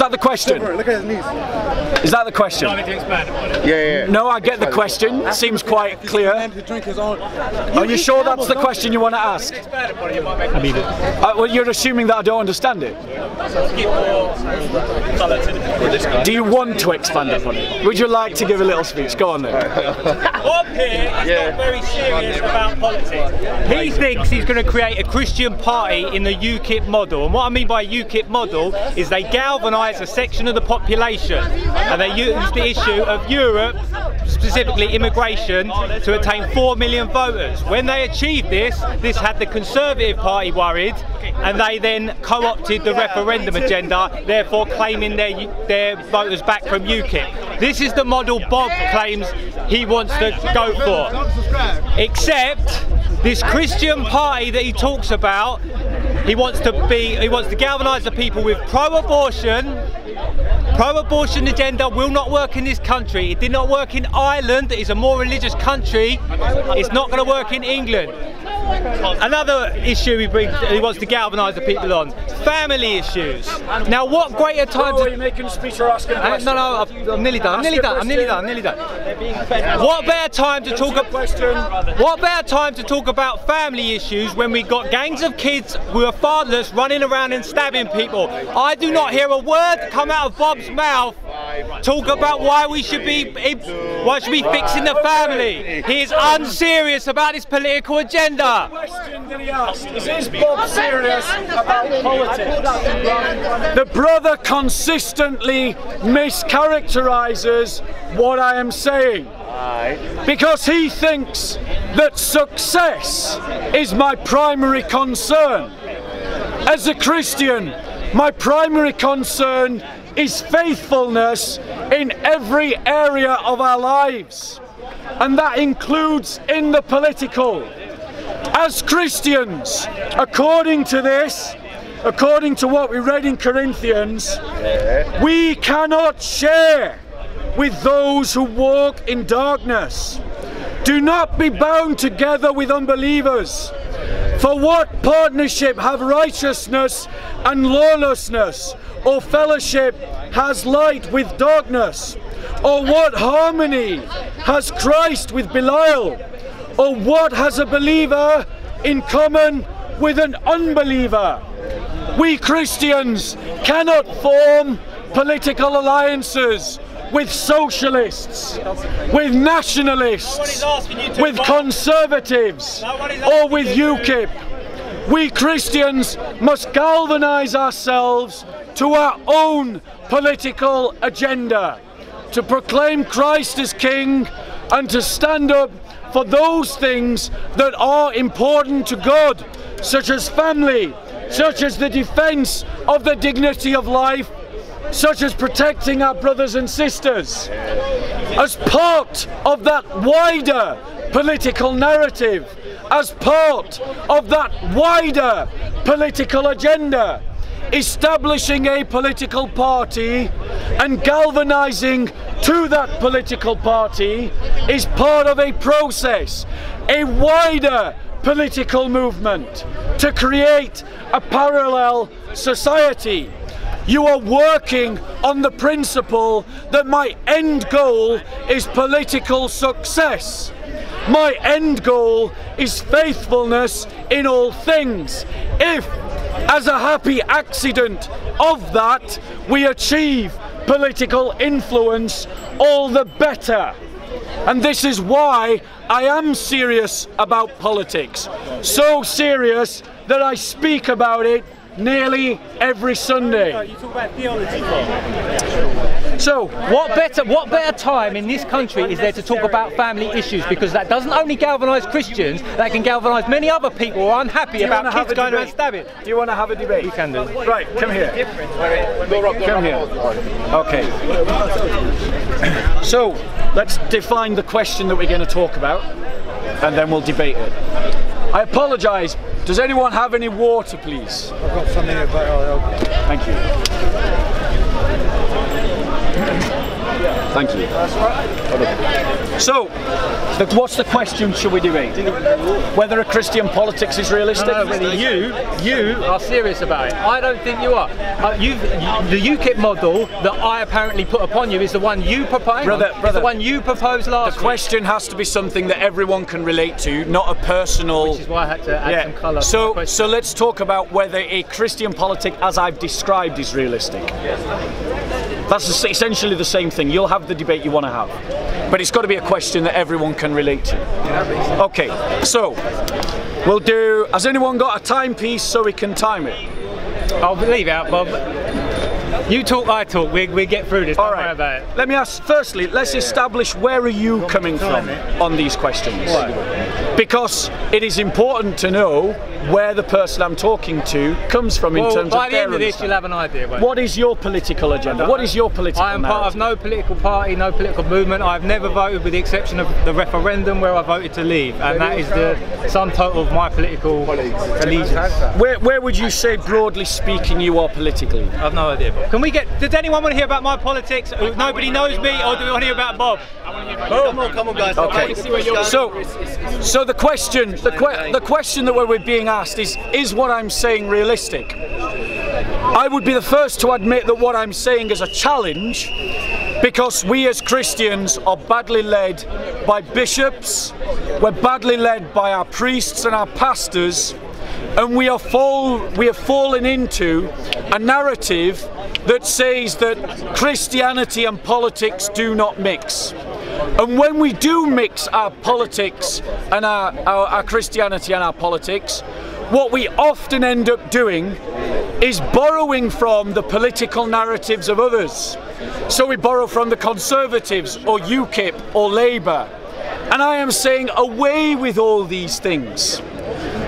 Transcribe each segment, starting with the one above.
that the question? Look at his knees. Is that the question? Yeah. No, I get the question. Seems quite clear. Are you sure that's the question you want to ask? Well, you're assuming that I don't understand it. Do you want to expand upon it? Would you like to give a little speech? Go on then. Bob here is not very serious about politics. He thinks he's going to create a Christian party in the UKIP model, and what I mean by UKIP model is they galvanise a section of the population and they use the issue of Europe, specifically immigration, to attain 4 million voters. When they achieved this had the Conservative Party worried, and they then co-opted the referendum agenda, therefore claiming their voters back from UKIP. This is the model Bob claims he wants to go for. Except this Christian party that he talks about, he wants to galvanise the people with pro-abortion. Pro-abortion agenda will not work in this country. It did not work in Ireland. It is a more religious country. It's not going to work in England. Another issue he wants to galvanise the people on: family issues. Now, what greater time? Are you making a speech or asking a question? No, I'm nearly done. I'm nearly done. What better time to talk about? What better time to talk about family issues when we got gangs of kids who are fatherless running around and stabbing people? I do not hear a word come out of Bob's mouth talk about why we should be fixing the family. He is unserious about his political agenda. Question that he asked is Bob serious about politics? The brother consistently mischaracterises what I am saying because he thinks that success is my primary concern. As a Christian, my primary concern is faithfulness in every area of our lives, and that includes in the political. As Christians, according to this, according to what we read in Corinthians, we cannot share with those who walk in darkness. Do not be bound together with unbelievers. For what partnership have righteousness and lawlessness, or fellowship has light with darkness? Or what harmony has Christ with Belial? Or what has a believer in common with an unbeliever? We Christians cannot form political alliances with socialists, with nationalists, with conservatives, or with UKIP. We Christians must galvanise ourselves to our own political agenda, to proclaim Christ as King and to stand up for those things that are important to God, such as family, such as the defence of the dignity of life, such as protecting our brothers and sisters. As part of that wider political narrative, as part of that wider political agenda, establishing a political party and galvanising to that political party is part of a process, a wider political movement to create a parallel society. You are working on the principle that my end goal is political success. My end goal is faithfulness in all things. If, as a happy accident of that, we achieve political influence, all the better. And this is why I am serious about politics. So serious that I speak about it nearly every Sunday. You talk about theology. So, what better time in this country is there to talk about family issues? Because that doesn't only galvanise Christians, that can galvanise many other people who are unhappy about kids going around stabbing. Do you want to have a debate? We can do. Right, come here. Come here. Okay. So, let's define the question that we're going to talk about, and then we'll debate it. I apologise. Does anyone have any water, please? I've got some here, but I'll help. Thank you. Thank you. So, what's the question should we debate? Whether a Christian politics is realistic? No, whether you are serious about it. I don't think you are. The UKIP model that I apparently put upon you is the one you proposed. Brother, the one you proposed last week. The question has to be something that everyone can relate to, not a personal. Which is why I had to add some colour. So let's talk about whether a Christian politic, as I've described, is realistic. That's essentially the same thing. You'll have the debate you want to have, but it's got to be a question that everyone can relate to. Okay, so we'll do. Has anyone got a timepiece so we can time it? I'll leave it out, Bob. You talk, I talk. We get through this. Don't worry about it. Let me ask. Firstly, let's establish where are you coming from on these questions? Why? Because it is important to know where the person I'm talking to comes from in terms of their by the end of this, you'll have an idea. What is your political agenda? What is your political I am part of no political party, no political movement. I've never voted with the exception of the referendum where I voted to leave, and that is the sum total of my political allegiance. Where would you say, broadly speaking, you are politically? I've no idea. Can we get? Does anyone want to hear about my politics? Nobody knows me, or do we want to hear about Bob? Come on, guys. Okay. So the question, the question that we're being asked is what I'm saying realistic? I would be the first to admit that what I'm saying is a challenge, because we as Christians are badly led by bishops, we're badly led by our priests and our pastors, and we have fallen into a narrative that says that Christianity and politics do not mix. And when we do mix our politics and our Christianity and our politics, what we often end up doing is borrowing from the political narratives of others. So we borrow from the Conservatives or UKIP or Labour. And I am saying away with all these things.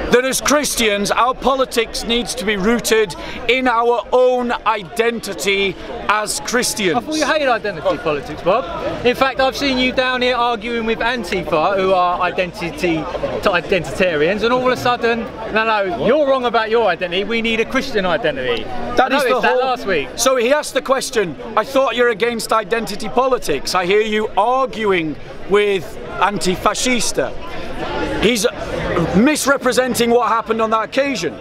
That as Christians, our politics needs to be rooted in our own identity as Christians. I thought you hated identity politics, Bob. In fact, I've seen you down here arguing with Antifa, who are identitarians, and all of a sudden, no, you're wrong about your identity. We need a Christian identity. That is the whole. That last week. So he asked the question. I thought you're against identity politics. I hear you arguing with anti-fascista. He's misrepresenting what happened on that occasion.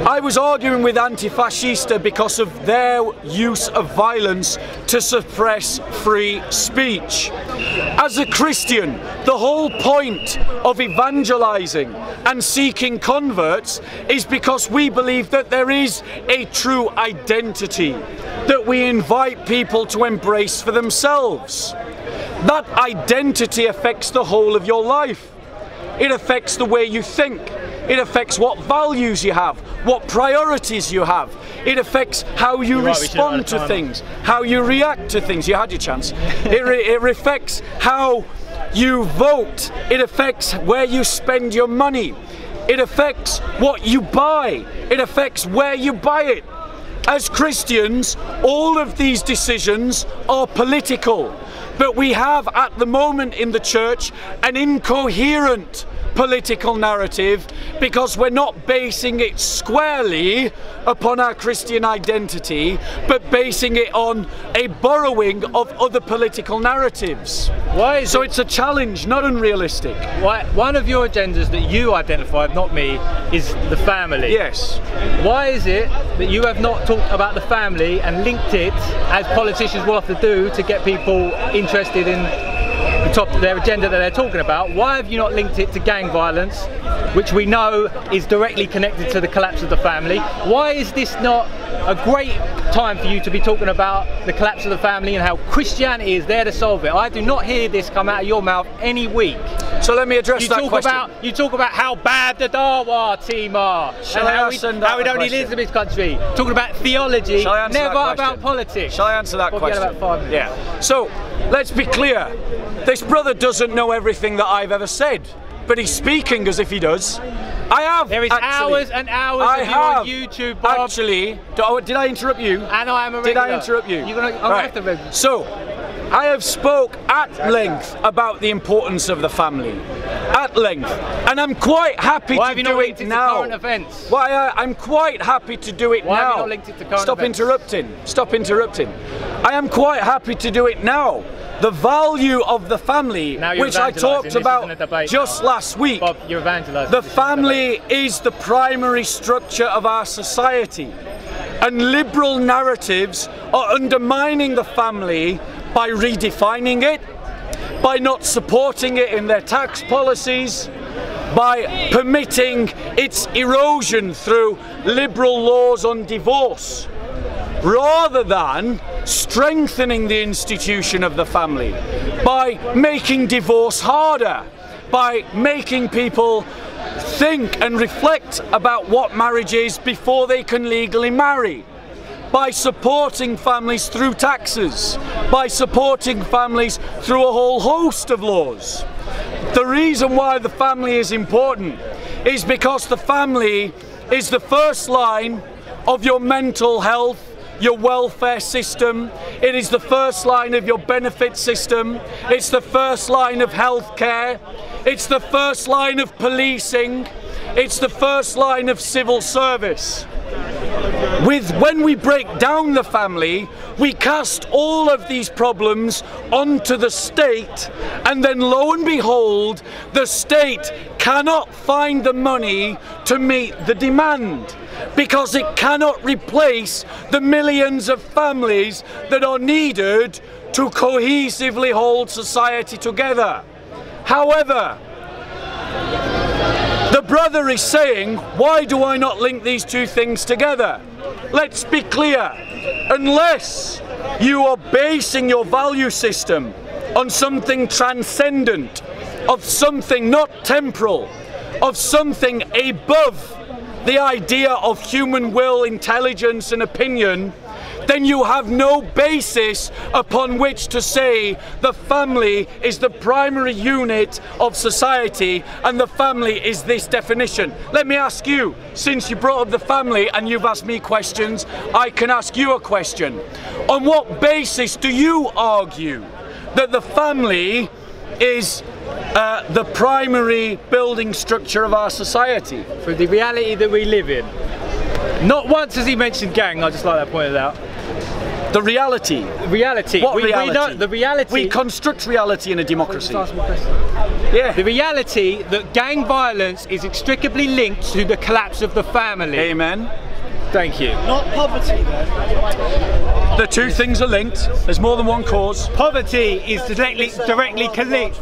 I was arguing with anti-fascista because of their use of violence to suppress free speech. As a Christian, the whole point of evangelizing and seeking converts is because we believe that there is a true identity that we invite people to embrace for themselves. That identity affects the whole of your life. It affects the way you think. It affects what values you have, what priorities you have. It affects how you respond to things, how you react to things. You had your chance. It affects how you vote. It affects where you spend your money. It affects what you buy. It affects where you buy it. As Christians, all of these decisions are political. But we have at the moment in the church an incoherent political narrative because we're not basing it squarely upon our Christian identity, but basing it on a borrowing of other political narratives. So it's a challenge, not unrealistic. One of your agendas that you identified, not me, is the family. Yes. Why is it that you have not talked about the family and linked it, as politicians will have to do, to get people interested in their agenda that they're talking about? Why have you not linked it to gang violence, which we know is directly connected to the collapse of the family? Why is this not a great time for you to be talking about the collapse of the family and how Christianity is there to solve it? I do not hear this come out of your mouth any week. So let me address that question. You talk about how bad the Dawah team are, how we don't need Elizabeth's country. Talking about theology, never about politics. Shall I answer that question? About 5 minutes. Yeah. So let's be clear. This brother doesn't know everything that I've ever said, but he's speaking as if he does. I have. There is hours and hours of you on YouTube, Bob. Actually, did I interrupt you? And I am a regular. Did I interrupt you? I'm going to have to. So, I have spoke at length about the importance of the family. At length. And I'm quite happy to do it now. Current events? Why, I'm quite happy to do it now. Why have you not linked it to current events? Stop interrupting. I am quite happy to do it now. the value of the family, which I talked about just last week. Bob, you're evangelizing. The family is the primary structure of our society, and liberal narratives are undermining the family by redefining it, by not supporting it in their tax policies, by permitting its erosion through liberal laws on divorce, rather than strengthening the institution of the family, by making divorce harder, by making people think and reflect about what marriage is before they can legally marry, by supporting families through taxes, by supporting families through a whole host of laws. The reason why the family is important is because the family is the first line of your mental health, your welfare system. It is the first line of your benefit system. It's the first line of healthcare. It's the first line of policing. It's the first line of civil service. When we break down the family, we cast all of these problems onto the state, and then lo and behold, the state cannot find the money to meet the demand, because it cannot replace the millions of families that are needed to cohesively hold society together. However, the brother is saying, why do I not link these two things together? Let's be clear, unless you are basing your value system on something transcendent, of something not temporal, of something above the idea of human will, intelligence and opinion, then you have no basis upon which to say the family is the primary unit of society and the family is this definition. Let me ask you, since you brought up the family and you've asked me questions, I can ask you a question. On what basis do you argue that the family is the primary building structure of our society? For the reality that we live in. Not once has he mentioned gang, I just like that pointed out. The reality. Reality. What reality? We know the reality. We construct reality in a democracy. Yeah. The reality that gang violence is inextricably linked to the collapse of the family. Amen. Thank you. Not poverty then. The two things are linked. There's more than one cause. Poverty is directly linked.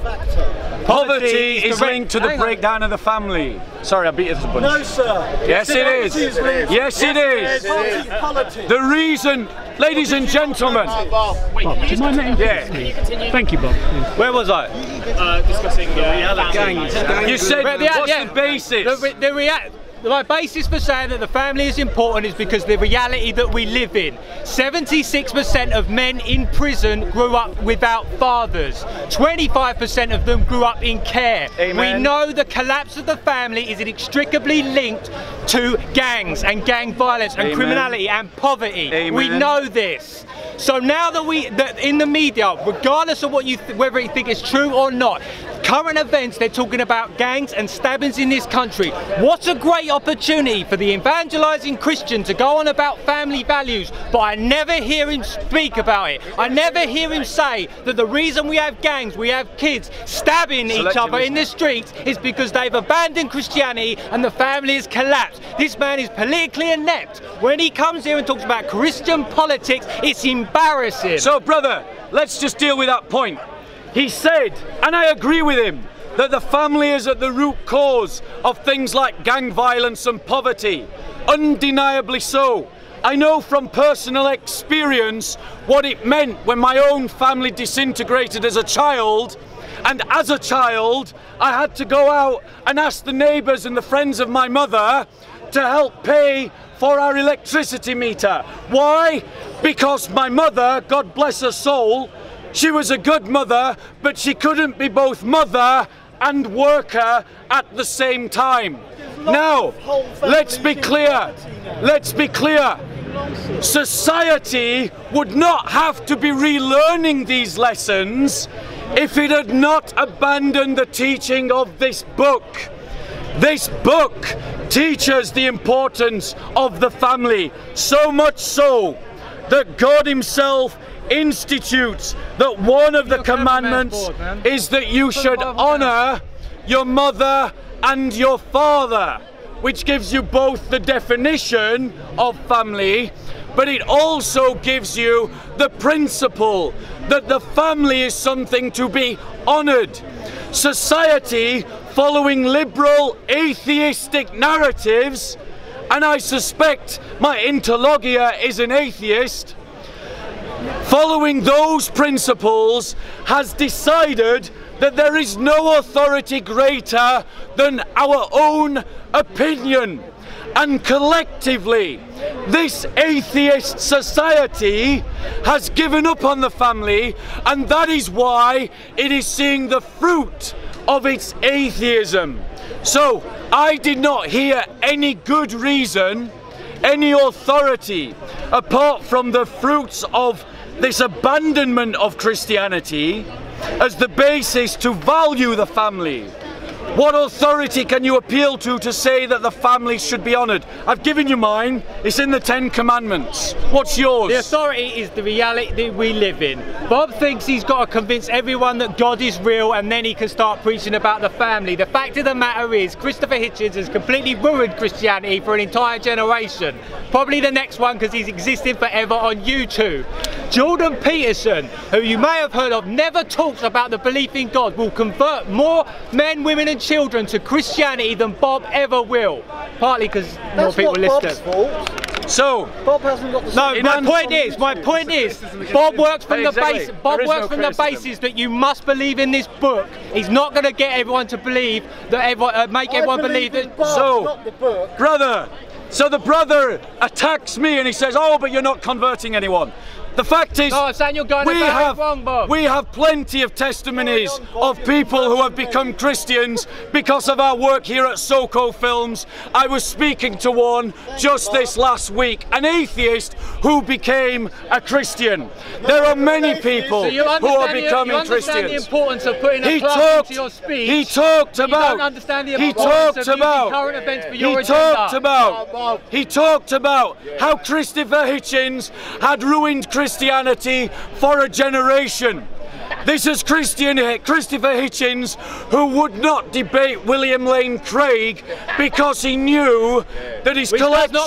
Poverty is linked to the breakdown of the family. Sorry, I beat it to the punch. No, sir. Yes, it is. Yes, it is. The reason, ladies and gentlemen. Bob, do you mind letting me speak? Thank you, Bob. Where was I? Discussing reality. You said, what's the basis? My basis for saying that the family is important is because the reality that we live in. 76% of men in prison grew up without fathers. 25% of them grew up in care. Amen. We know the collapse of the family is inextricably linked to gangs and gang violence and criminality and poverty. Amen. We know this. So now that in the media, regardless of what whether you think it's true or not, current events, they're talking about gangs and stabbings in this country. What a great opportunity for the evangelizing Christian to go on about family values, but I never hear him speak about it. I never hear him say that the reason we have gangs, we have kids stabbing each other in the streets is because they've abandoned Christianity and the family has collapsed. This man is politically inept. When he comes here and talks about Christian politics, it's embarrassing. So, brother, let's just deal with that point. He said, and I agree with him, that the family is at the root cause of things like gang violence and poverty. Undeniably so. I know from personal experience what it meant when my own family disintegrated as a child, and as a child I had to go out and ask the neighbours and the friends of my mother to help pay for our electricity meter. Why? Because my mother, God bless her soul, she was a good mother, but she couldn't be both mother and worker at the same time. Now, let's be clear. Let's be clear. Society would not have to be relearning these lessons if it had not abandoned the teaching of this book. This book teaches the importance of the family, so much so that God himself institutes that one of the commandments is that you should honour your mother and your father, which gives you both the definition of family, but it also gives you the principle that the family is something to be honoured. Society, following liberal atheistic narratives, and I suspect my interlocutor is an atheist, following those principles has decided that there is no authority greater than our own opinion. And collectively, this atheist society has given up on the family, and that is why it is seeing the fruit of its atheism. So, I did not hear any good reason, any authority, apart from the fruits of this abandonment of Christianity as the basis to value the family. What authority can you appeal to say that the family should be honoured? I've given you mine. It's in the 10 Commandments. What's yours? The authority is the reality that we live in. Bob thinks he's got to convince everyone that God is real, and then he can start preaching about the family. The fact of the matter is, Christopher Hitchens has completely ruined Christianity for an entire generation. Probably the next one, because he's existing forever on YouTube. Jordan Peterson, who you may have heard of, never talks about the belief in God, will convert more men, women and children to Christianity than Bob ever will. Partly because more people listen. So Bob hasn't got the my point is, Bob works from the basis. Bob works from the basis that you must believe in this book. He's not going to get everyone to believe that make everyone believe that. So, not the book. brother, so the brother attacks me and he says, "Oh, but you're not converting anyone." The fact is, no, I'm saying you're going wrong, Bob. We have plenty of testimonies of people who have become Christians because of our work here at SoCo Films. I was speaking to one just this last week, an atheist who became a Christian. There are many people who are becoming Christians. The importance of putting a class into your speech. He talked about. You don't understand the importance of using current events for your agenda. He talked about how Christopher Hitchens had ruined Christianity for a generation. This is Christopher Hitchens, who would not debate William Lane Craig because he knew that his collection of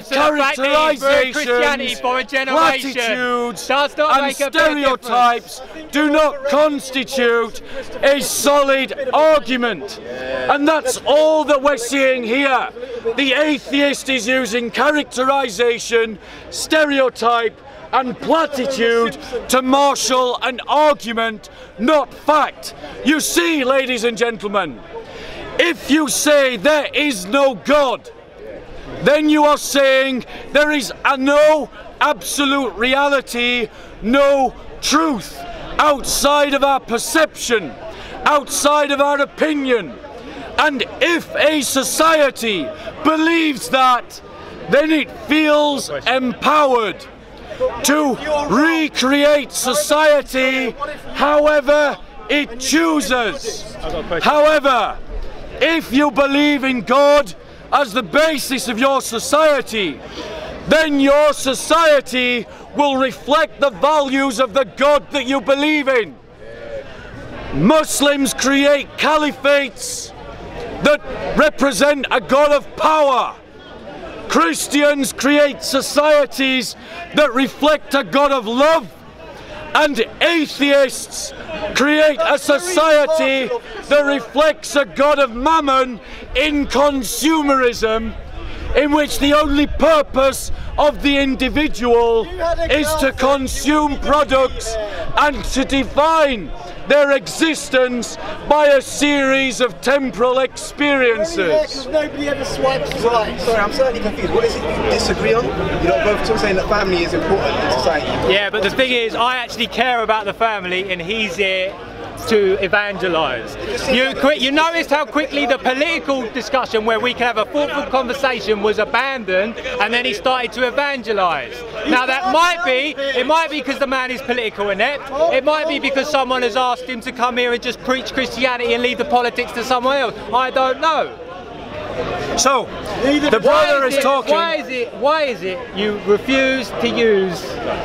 characterizations, platitudes and stereotypes do not constitute a solid argument. And that's all that we're seeing here. The atheist is using characterization, stereotype and platitude to marshal an argument, not fact. You see, ladies and gentlemen, if you say there is no God, then you are saying there is no absolute reality, no truth outside of our perception, outside of our opinion. And if a society believes that, then it feels empowered to recreate society however it chooses. However, if you believe in God as the basis of your society, then your society will reflect the values of the God that you believe in. Muslims create caliphates that represent a God of power. Christians create societies that reflect a God of love, and atheists create a society that reflects a God of mammon in consumerism, in which the only purpose of the individual is to consume products and to define their existence by a series of temporal experiences. Because nobody ever swipes right. Sorry, I'm slightly confused. What is it you disagree on? You're not both talking saying that family is important in society. Yeah, but the thing is, I actually care about the family, and he's here to evangelise. You noticed how quickly the political discussion where we can have a thoughtful conversation was abandoned, and then he started to evangelise. Now that might be because the man is political inept. It might be because someone has asked him to come here and just preach Christianity and leave the politics to someone else. I don't know. So, the brother is talking. Why is it you refuse to use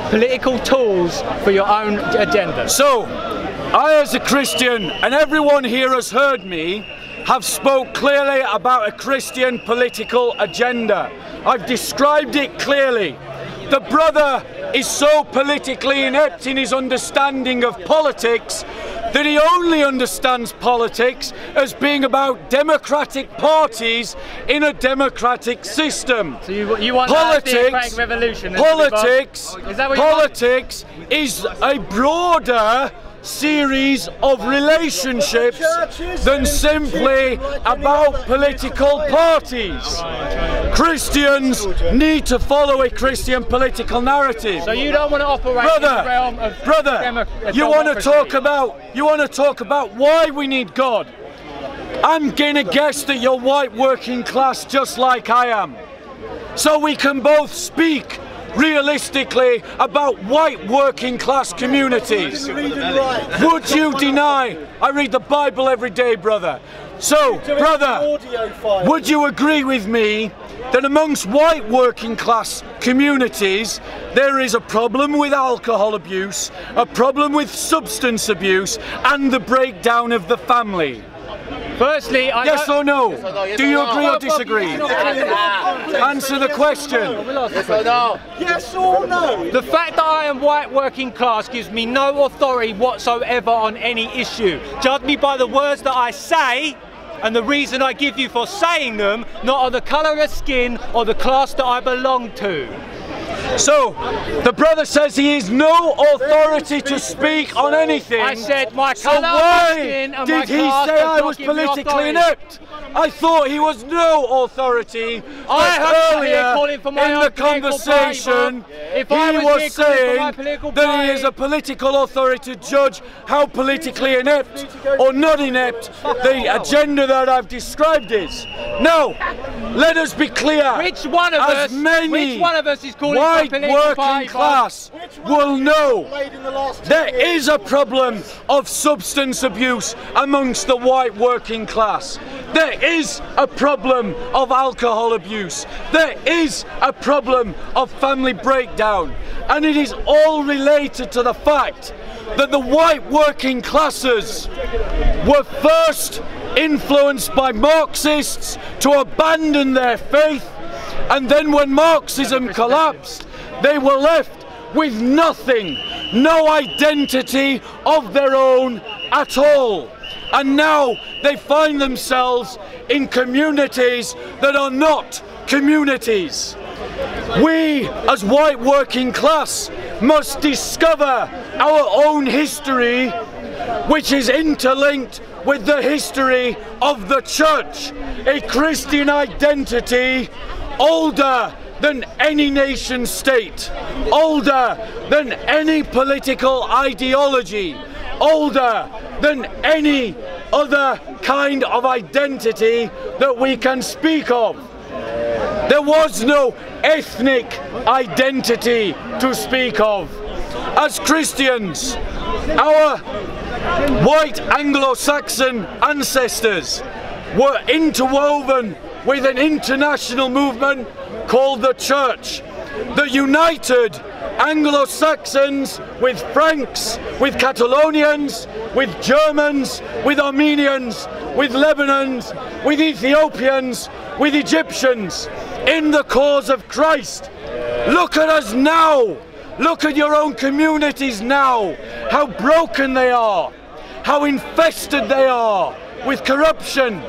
political tools for your own agenda? So, I as a Christian, and everyone here has heard me, have spoke clearly about a Christian political agenda. I've described it clearly. The brother is so politically inept in his understanding of politics that he only understands politics as being about democratic parties in a democratic system. So you want politics, revolution? Politics is a broader series of relationships than simply about political parties. Christians need to follow a Christian political narrative. So you don't want to operate in the realm of you want to talk about why we need God. I'm going to guess that you're white working class just like I am. So we can both speak realistically about white working class communities. Would you deny? I read the Bible every day, brother. So, brother, would you agree with me that amongst white working class communities there is a problem with alcohol abuse, a problem with substance abuse, and the breakdown of the family? Firstly, yes or no? Do you agree or disagree? Answer the question. Yes or no? Yes or no? The fact that I am white working class gives me no authority whatsoever on any issue. Judge me by the words that I say and the reason I give you for saying them, not on the colour of skin or the class that I belong to. So, the brother says he has no authority to speak on anything. I said my colour of skin and my class. Did he say I was politically inept? I thought he was no authority. I heard earlier calling for my in the conversation he was saying that he is a political authority to judge how politically inept or not inept the agenda that I've described is. No, let us be clear. Which one of us is calling white working class will know there is a problem of substance abuse amongst the white working class. There is a problem of alcohol abuse. There is a problem of family breakdown. And it is all related to the fact that the white working classes were first influenced by Marxists to abandon their faith, and then when Marxism collapsed, they were left with nothing, no identity of their own at all. And now they find themselves in communities that are not communities. We, as white working class, must discover our own history, which is interlinked with the history of the church, a Christian identity older than any nation state, older than any political ideology, older than any other kind of identity that we can speak of. There was no ethnic identity to speak of. As Christians, our white Anglo-Saxon ancestors were interwoven with an international movement called the Church that united Anglo-Saxons with Franks, with Catalonians, with Germans, with Armenians, with Lebanons, with Ethiopians, with Egyptians in the cause of Christ. Look at us now. Look at your own communities now, how broken they are, how infested they are with corruption.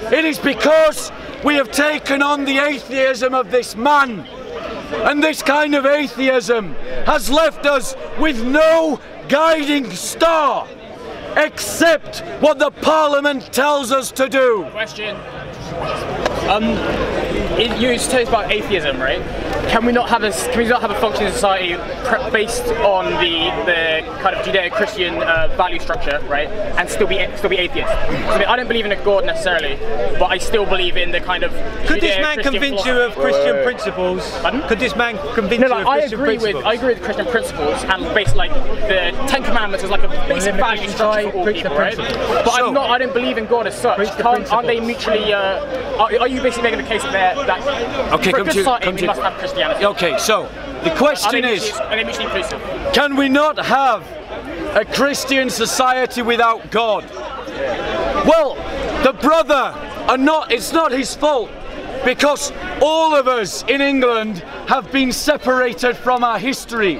It is because we have taken on the atheism of this man, and this kind of atheism has left us with no guiding star except what the Parliament tells us to do. Question. You told us about atheism, right? can we not have a functioning society based on the kind of Judeo-Christian value structure, right? And still be atheist. I mean, I don't believe in a God necessarily, but I still believe in the kind of. Could this man convince you of Christian principles? Pardon? Could this man convince you of Christian principles? I agree with Christian principles, and basically, like the Ten Commandments is like a basic value structure for all people, right? But I don't believe in God as such. Aren't they mutually? Are you basically making the case that okay, for a good society we must have Christianity? Okay, so the question is, are they mutually inclusive? can we not have a Christian society without God? Well, the brother, it's not his fault, because all of us in England have been separated from our history.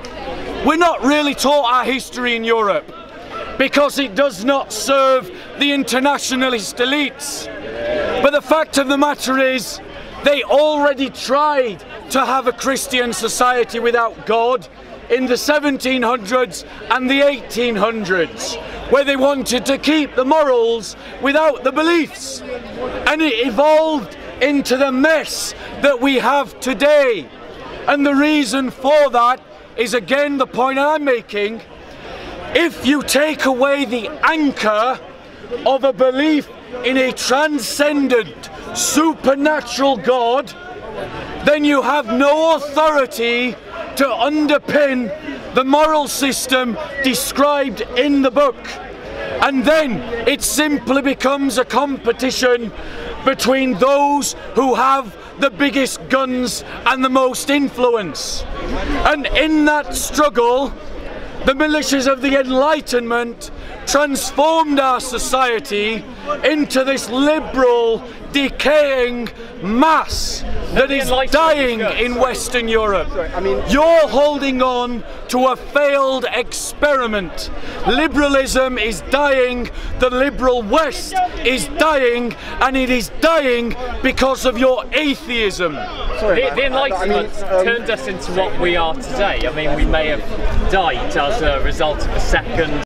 We're not really taught our history in Europe, because it does not serve the internationalist elites. But the fact of the matter is, they already tried to have a Christian society without God in the 1700s and the 1800s, where they wanted to keep the morals without the beliefs. And it evolved into the mess that we have today. And the reason for that is, again, the point I'm making. If you take away the anchor of a belief in a transcendent, supernatural God, then you have no authority to underpin the moral system described in the book. And then it simply becomes a competition between those who have the biggest guns and the most influence. And in that struggle, the militias of the Enlightenment transformed our society into this liberal, decaying mass that is dying in Western Europe. You're holding on to a failed experiment. Liberalism is dying, the liberal West is dying, and it is dying because of your atheism. The Enlightenment turned us into what we are today. I mean, we may have died as a result of the second